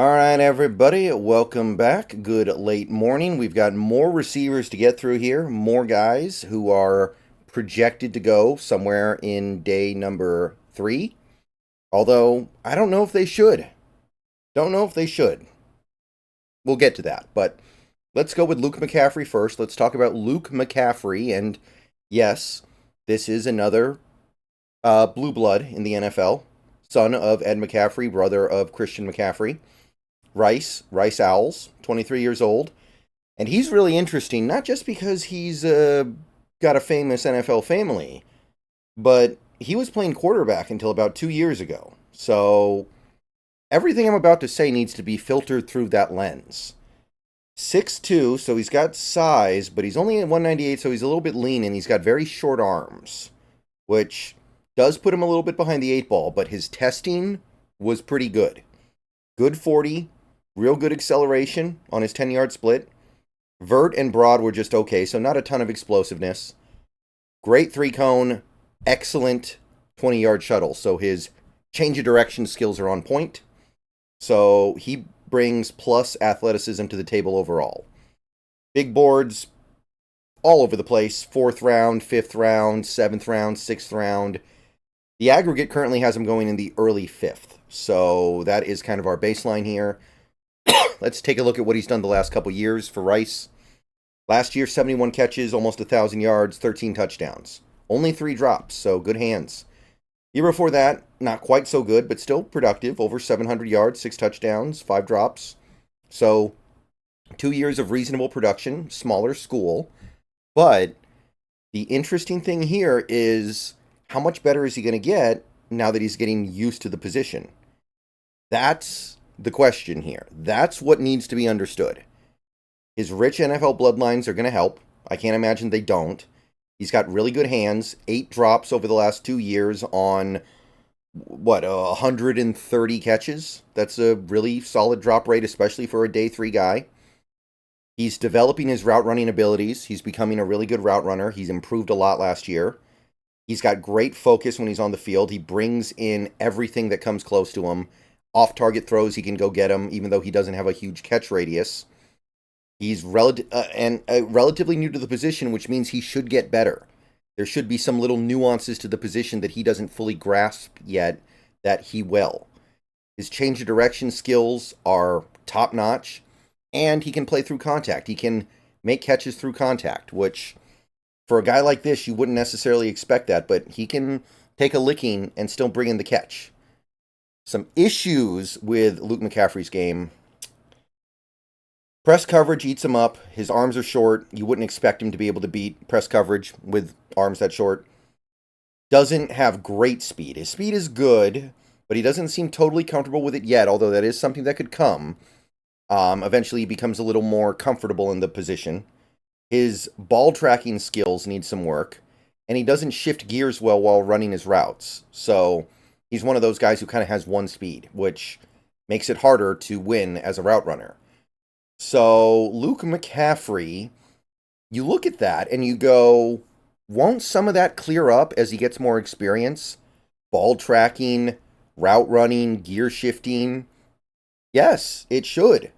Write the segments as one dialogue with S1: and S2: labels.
S1: All right, everybody, welcome back. Good late morning. We've got more receivers to get through here, more guys who are projected to go somewhere in day number 3. Although, I don't know if they should. Don't know if they should. We'll get to that. But let's go with Luke McCaffrey first. Let's talk about Luke McCaffrey. And yes, this is another blue blood in the NFL. Son of Ed McCaffrey, brother of Christian McCaffrey. Rice Owls, 23 years old. And he's really interesting, not just because he's got a famous NFL family, but he was playing quarterback until about 2 years ago. So everything I'm about to say needs to be filtered through that lens. 6'2", so he's got size, but he's only at 198, so he's a little bit lean, and he's got very short arms, which does put him a little bit behind the 8 ball, but his testing was pretty good. Good 40, real good acceleration on his 10-yard split. Vert and broad were just okay, so not a ton of explosiveness. Great 3-cone, excellent 20-yard shuttle, so his change of direction skills are on point. So he brings plus athleticism to the table overall. Big boards all over the place. 4th round, 5th round, 7th round, 6th round. The aggregate currently has him going in the early 5th. So that is kind of our baseline here. Let's take a look at what he's done the last couple years for Rice. Last year, 71 catches, almost 1,000 yards, 13 touchdowns. Only 3 drops, so good hands. Year before that, not quite so good, but still productive. Over 700 yards, 6 touchdowns, 5 drops. So 2 years of reasonable production, smaller school. But the interesting thing here is how much better is he going to get now that he's getting used to the position? That's the question here. That's what needs to be understood. His rich NFL bloodlines are going to help. I can't imagine they don't. He's got really good hands. 8 drops over the last 2 years on, 130 catches. That's a really solid drop rate, especially for a day 3 guy. He's developing his route running abilities. He's becoming a really good route runner. He's improved a lot last year. He's got great focus when he's on the field. He brings in everything that comes close to him. Off-target throws, he can go get them, even though he doesn't have a huge catch radius. He's relatively new to the position, which means he should get better. There should be some little nuances to the position that he doesn't fully grasp yet that he will. His change of direction skills are top-notch, and he can play through contact. He can make catches through contact, which for a guy like this, you wouldn't necessarily expect that, but he can take a licking and still bring in the catch. Some issues with Luke McCaffrey's game. Press coverage eats him up. His arms are short. You wouldn't expect him to be able to beat press coverage with arms that short. Doesn't have great speed. His speed is good, but he doesn't seem totally comfortable with it yet, although that is something that could come. Eventually, he becomes a little more comfortable in the position. His ball tracking skills need some work, and he doesn't shift gears well while running his routes. So he's one of those guys who kind of has one speed, which makes it harder to win as a route runner. So Luke McCaffrey, you look at that and you go, won't some of that clear up as he gets more experience? Ball tracking, route running, gear shifting. Yes, it should.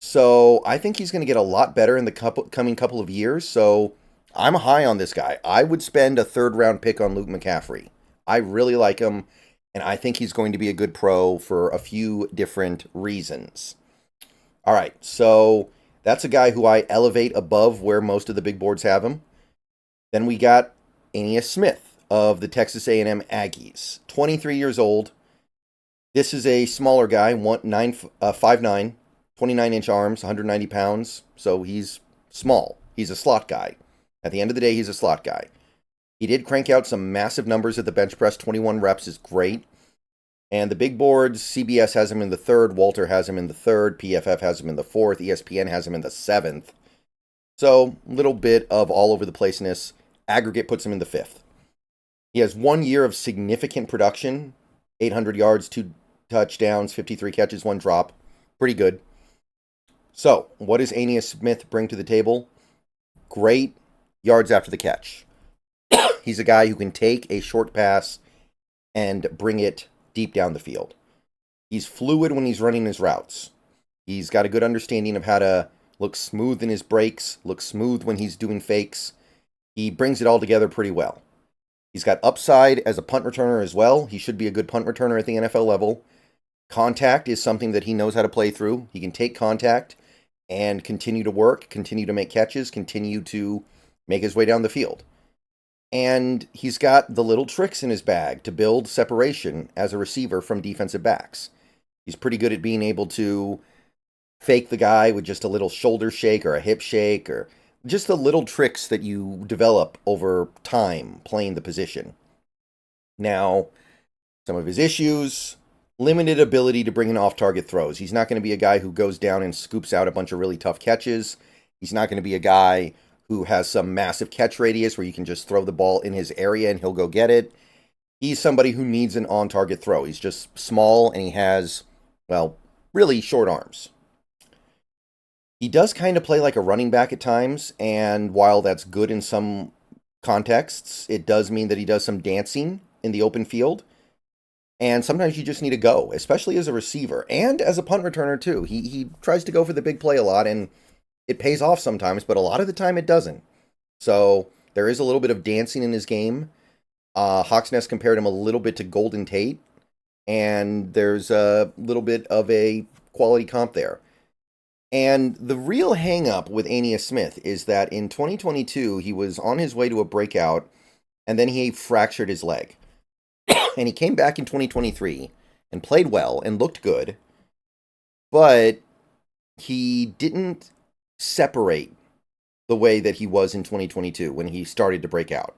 S1: So I think he's going to get a lot better in the coming couple of years. So I'm high on this guy. I would spend a 3rd round pick on Luke McCaffrey. I really like him, and I think he's going to be a good pro for a few different reasons. All right, so that's a guy who I elevate above where most of the big boards have him. Then we got Ainias Smith of the Texas A&M Aggies, 23 years old. This is a smaller guy, 5'9", 29-inch arms, 190 pounds, so he's small. He's a slot guy. At the end of the day, he's a slot guy. He did crank out some massive numbers at the bench press. 21 reps is great. And the big boards, CBS has him in the 3rd, Walter has him in the 3rd, PFF has him in the 4th, ESPN has him in the 7th. So, a little bit of all over the placeness. Aggregate puts him in the 5th. He has 1 year of significant production. 800 yards, 2 touchdowns, 53 catches, 1 drop. Pretty good. So, what does Ainias Smith bring to the table? Great yards after the catch. He's a guy who can take a short pass and bring it deep down the field. He's fluid when he's running his routes. He's got a good understanding of how to look smooth in his breaks, look smooth when he's doing fakes. He brings it all together pretty well. He's got upside as a punt returner as well. He should be a good punt returner at the NFL level. Contact is something that he knows how to play through. He can take contact and continue to work, continue to make catches, continue to make his way down the field. And he's got the little tricks in his bag to build separation as a receiver from defensive backs. He's pretty good at being able to fake the guy with just a little shoulder shake or a hip shake, or just the little tricks that you develop over time playing the position. Now, some of his issues: limited ability to bring in off-target throws. He's not going to be a guy who goes down and scoops out a bunch of really tough catches. He's not going to be a guy who has some massive catch radius where you can just throw the ball in his area and he'll go get it. He's somebody who needs an on-target throw. He's just small and he has, well, really short arms. He does kind of play like a running back at times, and while that's good in some contexts, it does mean that he does some dancing in the open field. And sometimes you just need to go, especially as a receiver and as a punt returner too. He tries to go for the big play a lot, and it pays off sometimes, but a lot of the time it doesn't. So there is a little bit of dancing in his game. Hawks Nest compared him a little bit to Golden Tate, and there's a little bit of a quality comp there. And the real hang-up with Ainias Smith is that in 2022, he was on his way to a breakout, and then he fractured his leg. And he came back in 2023 and played well and looked good, but he didn't separate the way that he was in 2022 when he started to break out.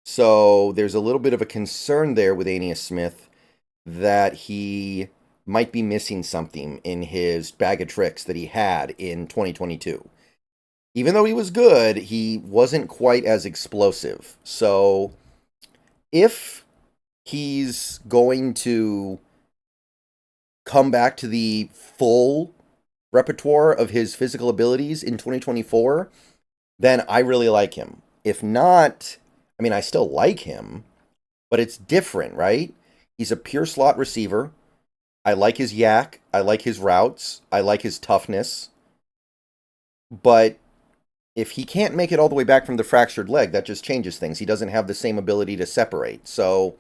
S1: So there's a little bit of a concern there with Ainias Smith that he might be missing something in his bag of tricks that he had in 2022. Even though he was good, he wasn't quite as explosive. So if he's going to come back to the full repertoire of his physical abilities in 2024, then I really like him. If not, I mean, I still like him, but it's different, right? He's a pure slot receiver. I like his yak. I like his routes. I like his toughness. But if he can't make it all the way back from the fractured leg, that just changes things. He doesn't have the same ability to separate. So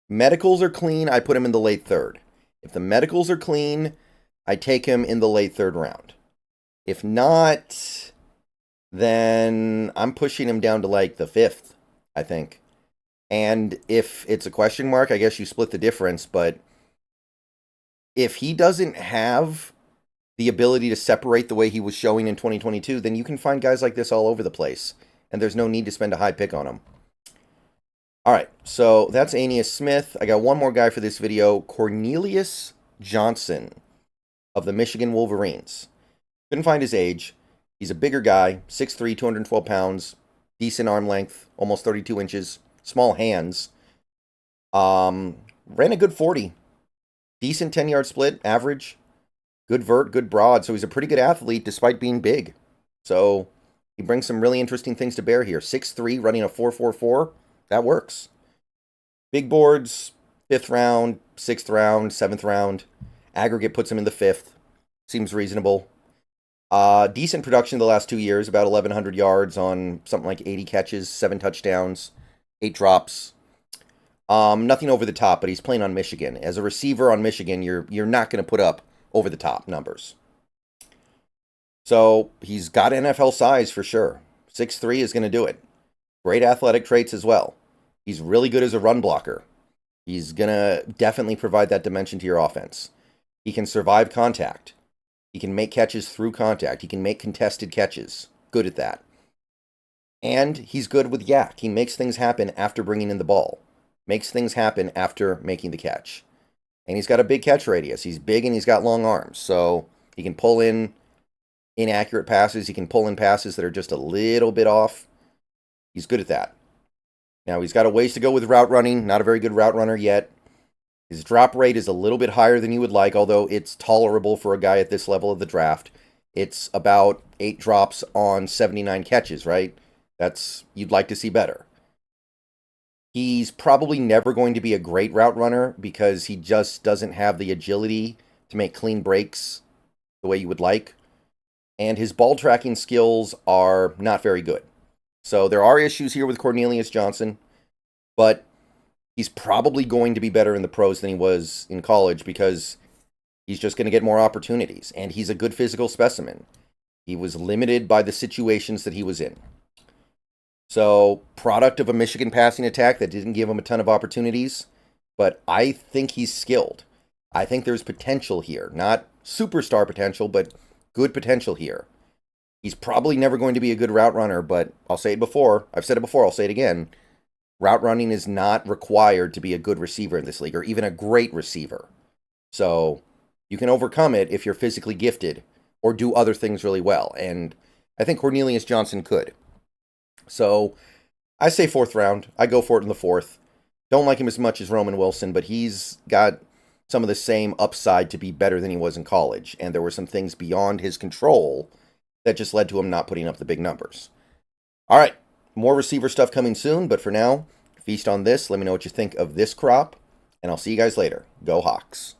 S1: medicals are clean. I put him in the late third. If the medicals are clean, I take him in the late third round. If not, then I'm pushing him down to like the fifth, I think. And if it's a question mark, I guess you split the difference. But if he doesn't have the ability to separate the way he was showing in 2022, then you can find guys like this all over the place, and there's no need to spend a high pick on him. All right, so that's Ainias Smith. I got one more guy for this video, Cornelius Johnson of the Michigan Wolverines. Couldn't find his age. He's a bigger guy, 6'3", 212 pounds, decent arm length, almost 32 inches, small hands. Ran a good 40. Decent 10-yard split, average. Good vert, good broad. So he's a pretty good athlete despite being big. So he brings some really interesting things to bear here. 6'3", running a 4.44. That works. Big boards, 5th round, 6th round, 7th round. Aggregate puts him in the 5th. Seems reasonable. Decent production the last 2 years, about 1,100 yards on something like 80 catches, 7 touchdowns, 8 drops. Nothing over the top, but he's playing on Michigan. As a receiver on Michigan, you're not going to put up over the top numbers. So he's got NFL size for sure. 6'3" is going to do it. Great athletic traits as well. He's really good as a run blocker. He's going to definitely provide that dimension to your offense. He can survive contact. He can make catches through contact. He can make contested catches. Good at that. And he's good with yak. He makes things happen after bringing in the ball. Makes things happen after making the catch. And he's got a big catch radius. He's big and he's got long arms. So he can pull in inaccurate passes. He can pull in passes that are just a little bit off. He's good at that. Now, he's got a ways to go with route running. Not a very good route runner yet. His drop rate is a little bit higher than you would like, although it's tolerable for a guy at this level of the draft. It's about 8 drops on 79 catches, right? You'd like to see better. He's probably never going to be a great route runner because he just doesn't have the agility to make clean breaks the way you would like. And his ball tracking skills are not very good. So there are issues here with Cornelius Johnson, but he's probably going to be better in the pros than he was in college because he's just going to get more opportunities. And he's a good physical specimen. He was limited by the situations that he was in. So, product of a Michigan passing attack that didn't give him a ton of opportunities, but I think he's skilled. I think there's potential here. Not superstar potential, but good potential here. He's probably never going to be a good route runner, but I'll say it before. I've said it before, I'll say it again. Route running is not required to be a good receiver in this league, or even a great receiver. So, you can overcome it if you're physically gifted, or do other things really well. And I think Cornelius Johnson could. So, I say 4th round. I go for it in the 4th. Don't like him as much as Roman Wilson, but he's got some of the same upside to be better than he was in college. And there were some things beyond his control that just led to him not putting up the big numbers. All right, more receiver stuff coming soon, but for now, feast on this. Let me know what you think of this crop, and I'll see you guys later. Go Hawks.